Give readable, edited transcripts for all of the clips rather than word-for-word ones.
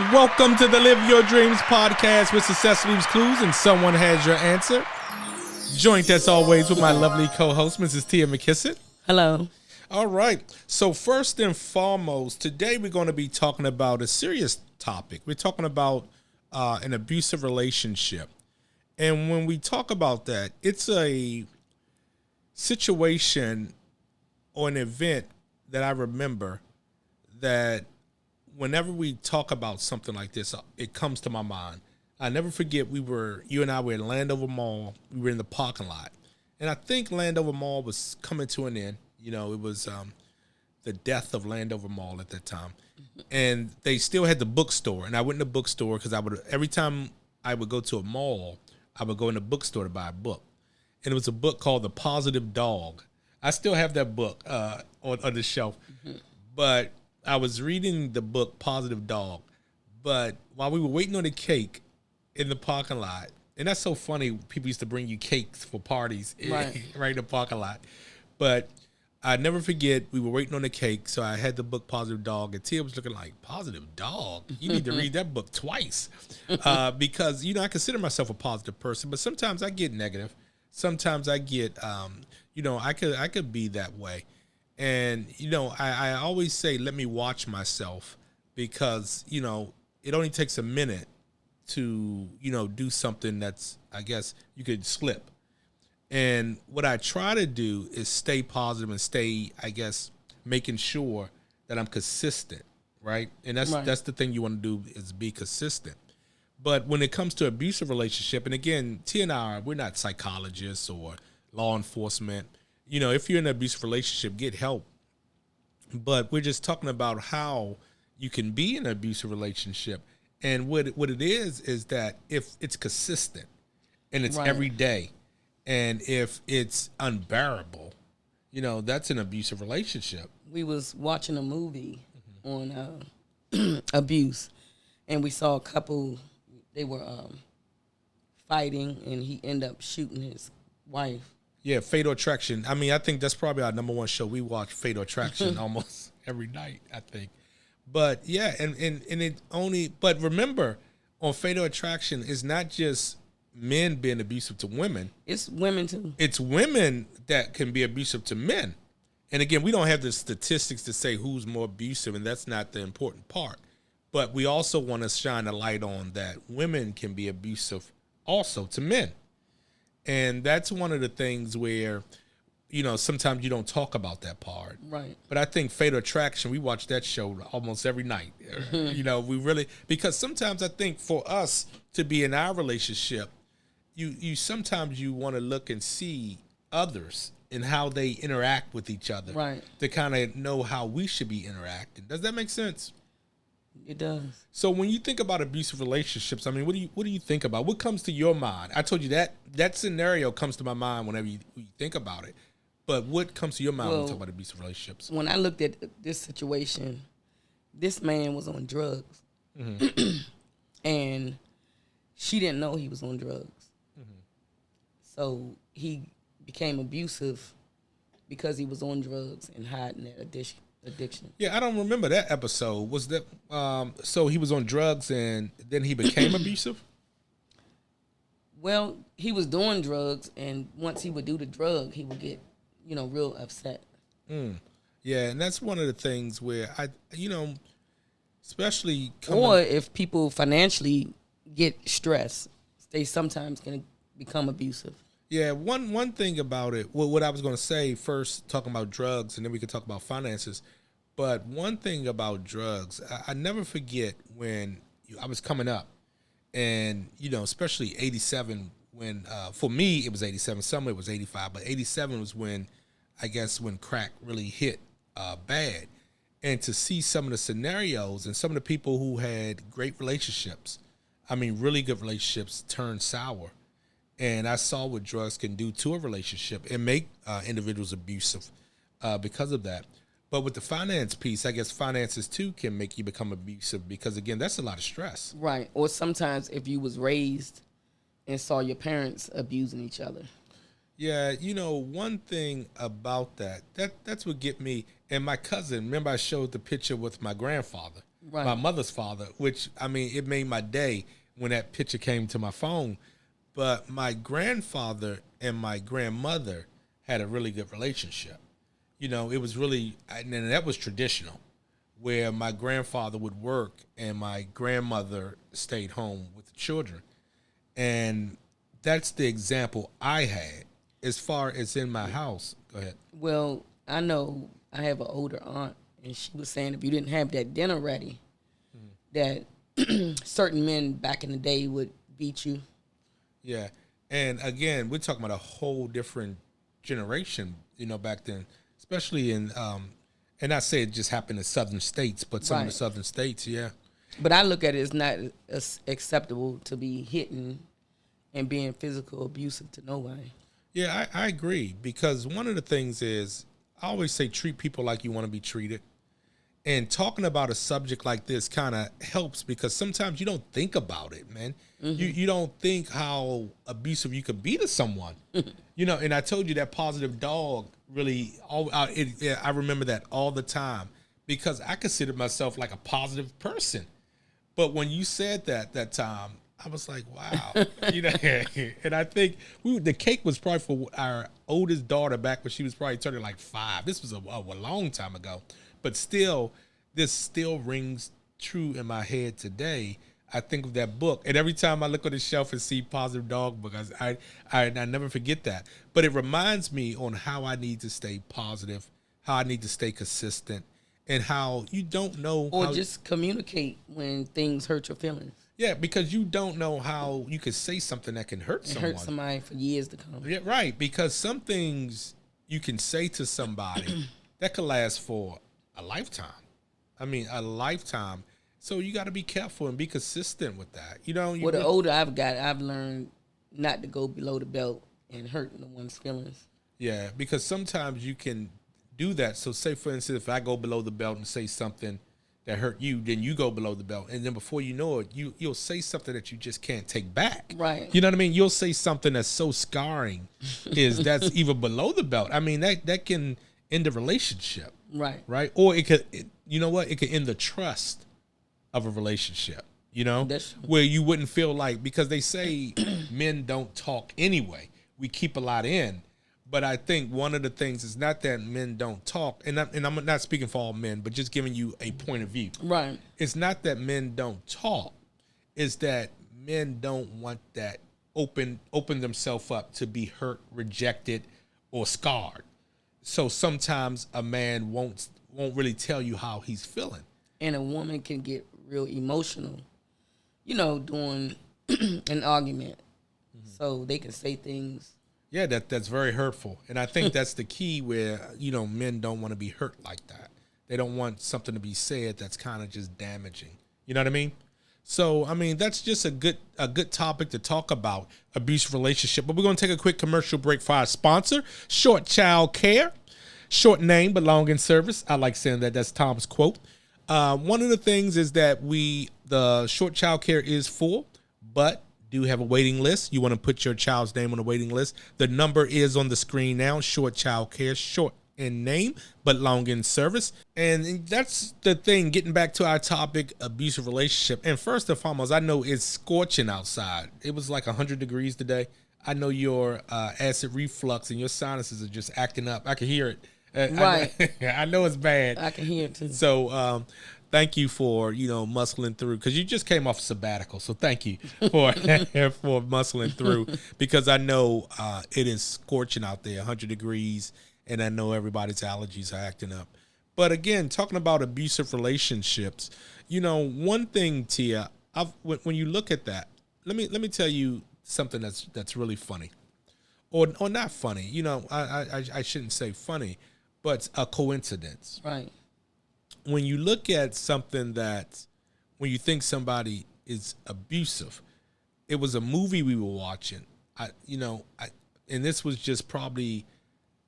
Welcome to the Live Your Dreams podcast, where success leaves clues and someone has your answer. Joined as always with my lovely co-host, Mrs. Tia Mckisset. Hello. All right. So first and foremost, today we're going to be talking about a serious topic. We're talking about an abusive relationship. And when we talk about that, it's a situation or an event that I remember that whenever we talk about something like this, it comes to my mind. I never forget you and I were in Landover Mall. We were in the parking lot. And I think Landover Mall was coming to an end. You know, it was the death of Landover Mall at that time. And they still had the bookstore. And I went in the bookstore because every time I would go to a mall, I would go in the bookstore to buy a book. And it was a book called The Positive Dog. I still have that book on the shelf. Mm-hmm. But I was reading the book Positive Dog, but while we were waiting on the cake in the parking lot, and that's so funny, people used to bring you cakes for parties right in the parking lot. But I never forget, we were waiting on the cake, so I had the book Positive Dog, and Tia was looking like, Positive Dog? You need to read that book twice. Because, I consider myself a positive person, but sometimes I get negative. Sometimes I get, I could be that way. And, I always say, let me watch myself because, it only takes a minute to, do something that's, I guess, you could slip. And what I try to do is stay positive and stay, I guess, making sure that I'm consistent, right? And that's the thing you want to do is be consistent. But when it comes to abusive relationship, and again, T and I, we're not psychologists or law enforcement. If you're in an abusive relationship, get help. But we're just talking about how you can be in an abusive relationship. And what it is that if it's consistent and it's every day, and if it's unbearable, that's an abusive relationship. We was watching a movie on abuse, and we saw a couple, they were fighting, and he ended up shooting his wife. Yeah, Fatal Attraction. I mean, I think that's probably our number one show. We watch Fatal Attraction almost every night, I think. But yeah, and it only, but remember, on Fatal Attraction, it's not just men being abusive to women. It's women too. It's women that can be abusive to men. And again, we don't have the statistics to say who's more abusive, and that's not the important part. But we also want to shine a light on that women can be abusive also to men. And that's one of the things where, sometimes you don't talk about that part. Right. But I think Fatal Attraction, we watch that show almost every night. We really, because sometimes I think for us to be in our relationship, you sometimes you want to look and see others and how they interact with each other. Right. To kind of know how we should be interacting. Does that make sense? It does. So when you think about abusive relationships, I mean, what do you think about? What comes to your mind? I told you that scenario comes to my mind whenever you think about it. But what comes to your mind when you talk about abusive relationships? When I looked at this situation, this man was on drugs. Mm-hmm. And she didn't know he was on drugs. Mm-hmm. So he became abusive because he was on drugs and hiding that addiction. Yeah, I don't remember that episode. Was that so he was on drugs and then he became abusive? Well, he was doing drugs, and once he would do the drug, he would get, real upset. Yeah, and that's one of the things where especially or if people financially get stressed, they sometimes can become abusive. Yeah, one thing about it, what I was going to say first, talking about drugs, and then we could talk about finances. But one thing about drugs, I never forget when I was coming up, and, especially 87, when, for me, it was 87, some it was 85, but 87 was when, I guess, when crack really hit bad. And to see some of the scenarios and some of the people who had great relationships, I mean, really good relationships, turn sour. And I saw what drugs can do to a relationship and make individuals abusive because of that. But with the finance piece, I guess finances too can make you become abusive because, again, that's a lot of stress. Right. Or sometimes if you was raised and saw your parents abusing each other. Yeah, one thing about that's what get me. And my cousin, remember I showed the picture with my grandfather. Right. my mother's father, which, I mean, it made my day when that picture came to my phone. But my grandfather and my grandmother had a really good relationship. You know, it was really, and that was traditional, where my grandfather would work and my grandmother stayed home with the children. And that's the example I had as far as in my house. Go ahead. Well, I know I have an older aunt, and she was saying if you didn't have that dinner ready, that certain men back in the day would beat you. Yeah. And again, we're talking about a whole different generation, you know, back then, especially in, and I say it just happened in southern states, but some of the southern states, yeah. But I look at it as not as acceptable to be hitting and being physical abusive to nobody. Yeah, I agree, because one of the things is I always say treat people like you want to be treated. And talking about a subject like this kind of helps, because sometimes you don't think about it, man. You don't think how abusive you could be to someone. You know, and I told you that positive dog really, I remember that all the time, because I considered myself like a positive person. But when you said that time, I was like, wow. You know, and I think the cake was probably for our oldest daughter back when she was probably turning like 5. This was a long time ago. But still, this still rings true in my head today. I think of that book, and every time I look on the shelf and see Positive Dog Book, I never forget that. But it reminds me on how I need to stay positive, how I need to stay consistent, and how you don't know. Or just communicate when things hurt your feelings. Yeah, because you don't know how you could say something that can hurt someone. Hurt somebody for years to come. Yeah, right. Because some things you can say to somebody that could last for a lifetime. I mean, a lifetime. So you got to be careful and be consistent with that. You know. Well, the older I've got, I've learned not to go below the belt and hurt no one's feelings. Yeah, because sometimes you can do that. So say, for instance, if I go below the belt and say something that hurt you, then you go below the belt. And then before you know it, you'll say something that you just can't take back. Right. You know what I mean? You'll say something that's so scarring that's even below the belt. I mean, that can end a relationship. Right. Right. Or it could, you know what? It could end the trust of a relationship, you know, where you wouldn't feel like, because they say men don't talk anyway. We keep a lot in. But I think one of the things is not that men don't talk, and I'm not speaking for all men, but just giving you a point of view. Right. It's not that men don't talk. It's that men don't want that open themselves up to be hurt, rejected, or scarred. So sometimes a man won't really tell you how he's feeling. And a woman can get real emotional, you know, during an argument. So they can say things. Yeah, that's very hurtful. And I think that's the key, where, you know, men don't want to be hurt like that. They don't want something to be said that's kind of just damaging. You know what I mean? So, I mean, that's just a good topic to talk about, abusive relationship. But we're going to take a quick commercial break for our sponsor, Short Child Care. Short name, but long in service. I like saying that. That's Tom's quote. One of the things is that the Short Child Care is full, but do have a waiting list. You want to put your child's name on a waiting list. The number is on the screen now. Short Child Care, short in name, but long in service. And that's the thing, getting back to our topic, abusive relationship. And first and foremost, I know it's scorching outside. It was like 100 degrees today. I know your acid reflux and your sinuses are just acting up. I can hear it. Right. I know it's bad. I can hear it too. So thank you for, you know, muscling through, because you just came off a sabbatical. So thank you for for muscling through, because I know it is scorching out there, 100 degrees, and I know everybody's allergies are acting up. But again, talking about abusive relationships, you know, one thing, Tia, when you look at that, let me tell you something that's really funny, or not funny. You know, I shouldn't say funny, but a coincidence. Right. When you look at something that, when you think somebody is abusive, it was a movie we were watching. And this was just probably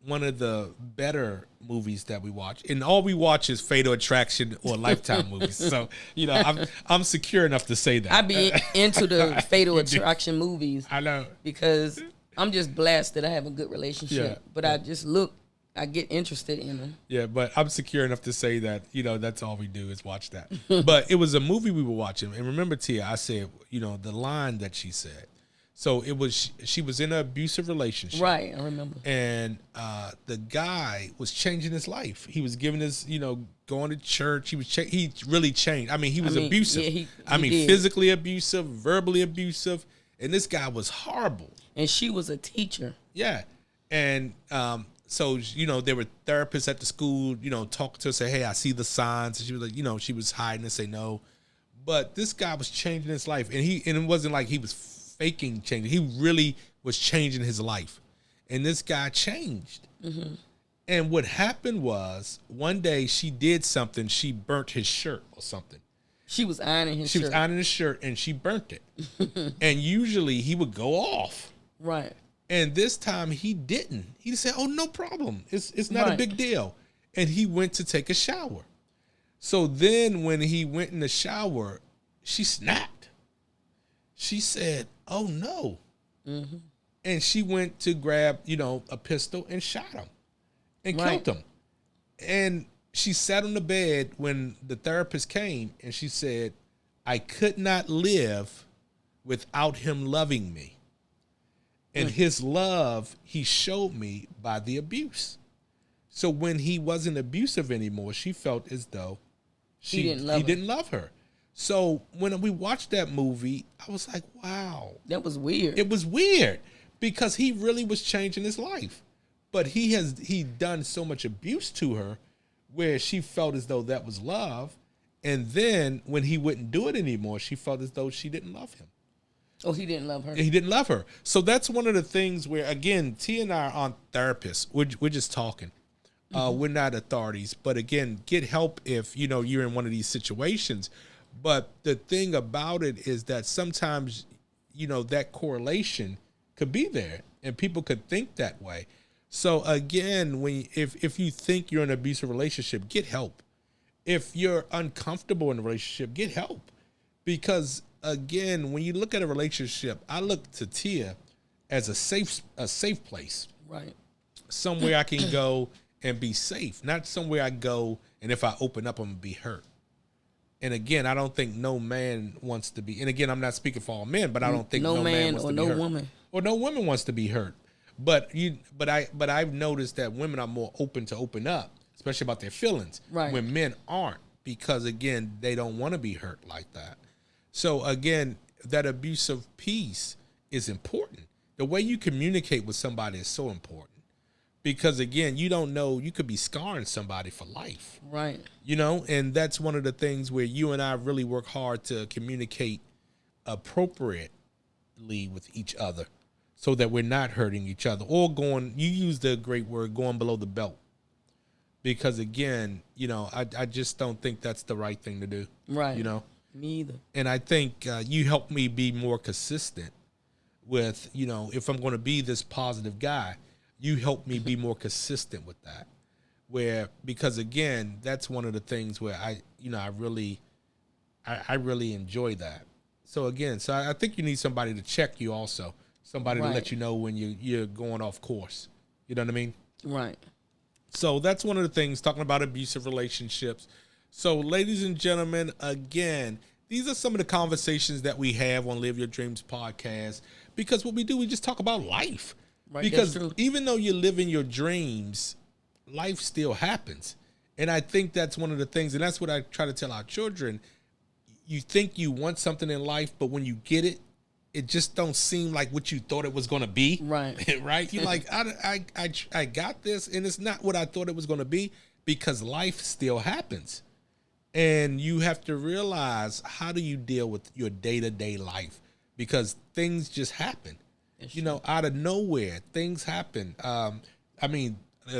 one of the better movies that we watch. And all we watch is Fatal Attraction or Lifetime movies. So, you know, I'm secure enough to say that. I be into the Fatal Attraction movies. I know. Because I'm just blessed that I have a good relationship. Yeah. But I just look I get interested in them. Yeah, but I'm secure enough to say that, that's all we do is watch that. But it was a movie we were watching. And remember, Tia, I said, the line that she said. So it was, she was in an abusive relationship. Right, I remember. And the guy was changing his life. He was giving his, going to church. He really changed. I mean, he was abusive. Yeah, he did. Physically abusive, verbally abusive. And this guy was horrible. And she was a teacher. Yeah. And so, there were therapists at the school, talking to her, say, hey, I see the signs. And she was like, she was hiding and say no. But this guy was changing his life. And it wasn't like he was faking changing. He really was changing his life. And this guy changed. Mm-hmm. And what happened was one day she did something. She burnt his shirt or something. She was ironing his shirt. She was ironing his shirt and she burnt it. And usually he would go off. Right. And this time he didn't. He said, oh, no problem. It's not a big deal. And he went to take a shower. So then when he went in the shower, she snapped. She said, oh, no. Mm-hmm. And she went to grab, a pistol and shot him and killed him. And she sat on the bed when the therapist came and she said, I could not live without him loving me. And his love, he showed me by the abuse. So when he wasn't abusive anymore, she felt as though he didn't love her. So when we watched that movie, I was like, wow. That was weird. It was weird because he really was changing his life. But he done so much abuse to her where she felt as though that was love. And then when he wouldn't do it anymore, she felt as though she didn't love him. Oh, he didn't love her. He didn't love her. So that's one of the things where, again, T and I aren't therapists. We're just talking. We're not authorities. But again, get help if, you're in one of these situations. But the thing about it is that sometimes, that correlation could be there and people could think that way. So again, if you think you're in an abusive relationship, get help. If you're uncomfortable in a relationship, get help. Because again, when you look at a relationship, I look to Tia as a safe place. Right. Somewhere I can go and be safe, not somewhere I go and if I open up, I'm going to be hurt. And again, I don't think no man wants to be, and again, I'm not speaking for all men, but I don't think no man wants to be hurt. Or no woman wants to be hurt. But I've noticed that women are more open to open up, especially about their feelings. Right. When men aren't, because again, they don't want to be hurt like that. So again, that abusive piece is important. The way you communicate with somebody is so important. Because again, you don't know, you could be scarring somebody for life. Right. And that's one of the things where you and I really work hard to communicate appropriately with each other so that we're not hurting each other or you use the great word, going below the belt. Because again, I just don't think that's the right thing to do. Right. Me either. And I think you helped me be more consistent with, if I'm going to be this positive guy, you helped me be more consistent with that. Because again, that's one of the things where I really enjoy that. So again, I think you need somebody to check you also, somebody to let you know when you're going off course. You know what I mean? Right. So that's one of the things, talking about abusive relationships. So ladies and gentlemen, again, these are some of the conversations that we have on Live Your Dreams podcast, because what we do, we just talk about life. Right, because even though you're living your dreams, life still happens. And I think that's one of the things, and that's what I try to tell our children. You think you want something in life, but when you get it, it just don't seem like what you thought it was going to be. Right. Right? You're like, I got this, and it's not what I thought it was going to be, because life still happens. And you have to realize, how do you deal with your day-to-day life? Because things just happen. Out of nowhere, things happen.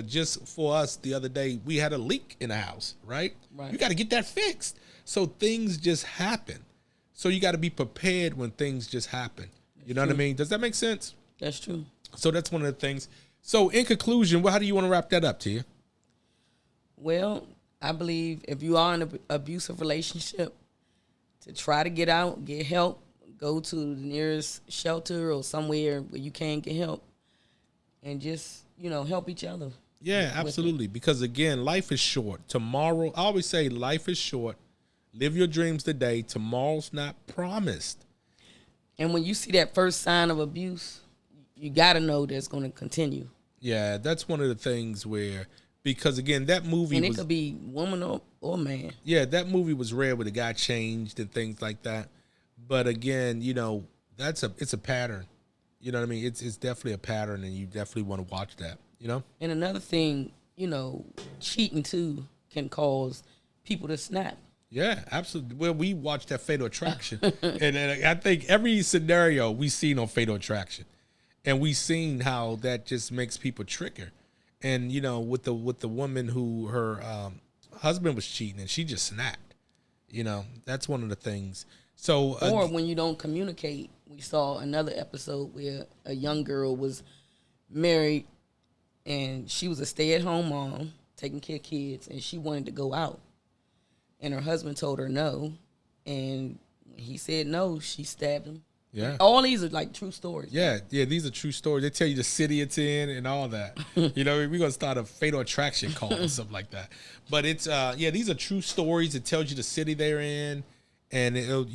Just for us the other day, we had a leak in the house, right? You got to get that fixed. So things just happen. So you got to be prepared when things just happen. You know what I mean? Does that make sense? That's true. So that's one of the things. So in conclusion, how do you want to wrap that up, Tia? Well, I believe if you are in an abusive relationship, to try to get out, get help, go to the nearest shelter or somewhere where you can get help, and just, help each other. Yeah, absolutely. Because again, life is short. Tomorrow, I always say life is short. Live your dreams today. Tomorrow's not promised. And when you see that first sign of abuse, you got to know that's going to continue. Yeah, that's one of the things where, because again, that movie and it could be woman or man. Yeah, that movie was rare where the guy changed and things like that. But again, you know, it's a pattern. You know what I mean? It's definitely a pattern, and you definitely want to watch that, you know? And another thing, you know, cheating too can cause people to snap. Yeah, absolutely. Well, we watched that Fatal Attraction. and I think every scenario we seen on Fatal Attraction. And we seen how that just makes people trigger. And, you know, with the woman who her husband was cheating and she just snapped. You know, that's one of the things. So or when you don't communicate. We saw another episode where a young girl was married and she was a stay-at-home mom taking care of kids, and she wanted to go out. And her husband told her no, and when he said no, she stabbed him. Yeah. All these are like true stories. Yeah, these are true stories. They tell you the city it's in and all that. You know, we're going to start a Fatal Attraction call or something like that. But it's, these are true stories. It tells you the city they're in. And it'll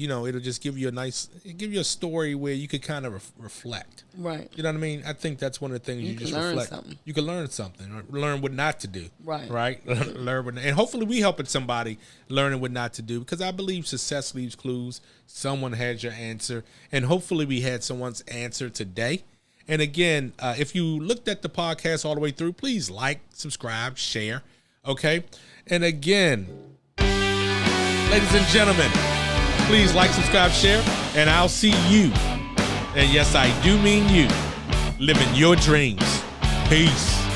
just give you a story where you could kind of reflect. Right. You know what I mean? I think that's one of the things you just learn reflect. Something. You can learn something, or learn what not to do. Right. Right. And hopefully we helping somebody learning what not to do, because I believe success leaves clues. Someone has your answer, and hopefully we had someone's answer today. And again, if you looked at the podcast all the way through, please like, subscribe, share. Okay. And again, ladies and gentlemen, please like, subscribe, share, and I'll see you. And yes, I do mean you, living your dreams. Peace.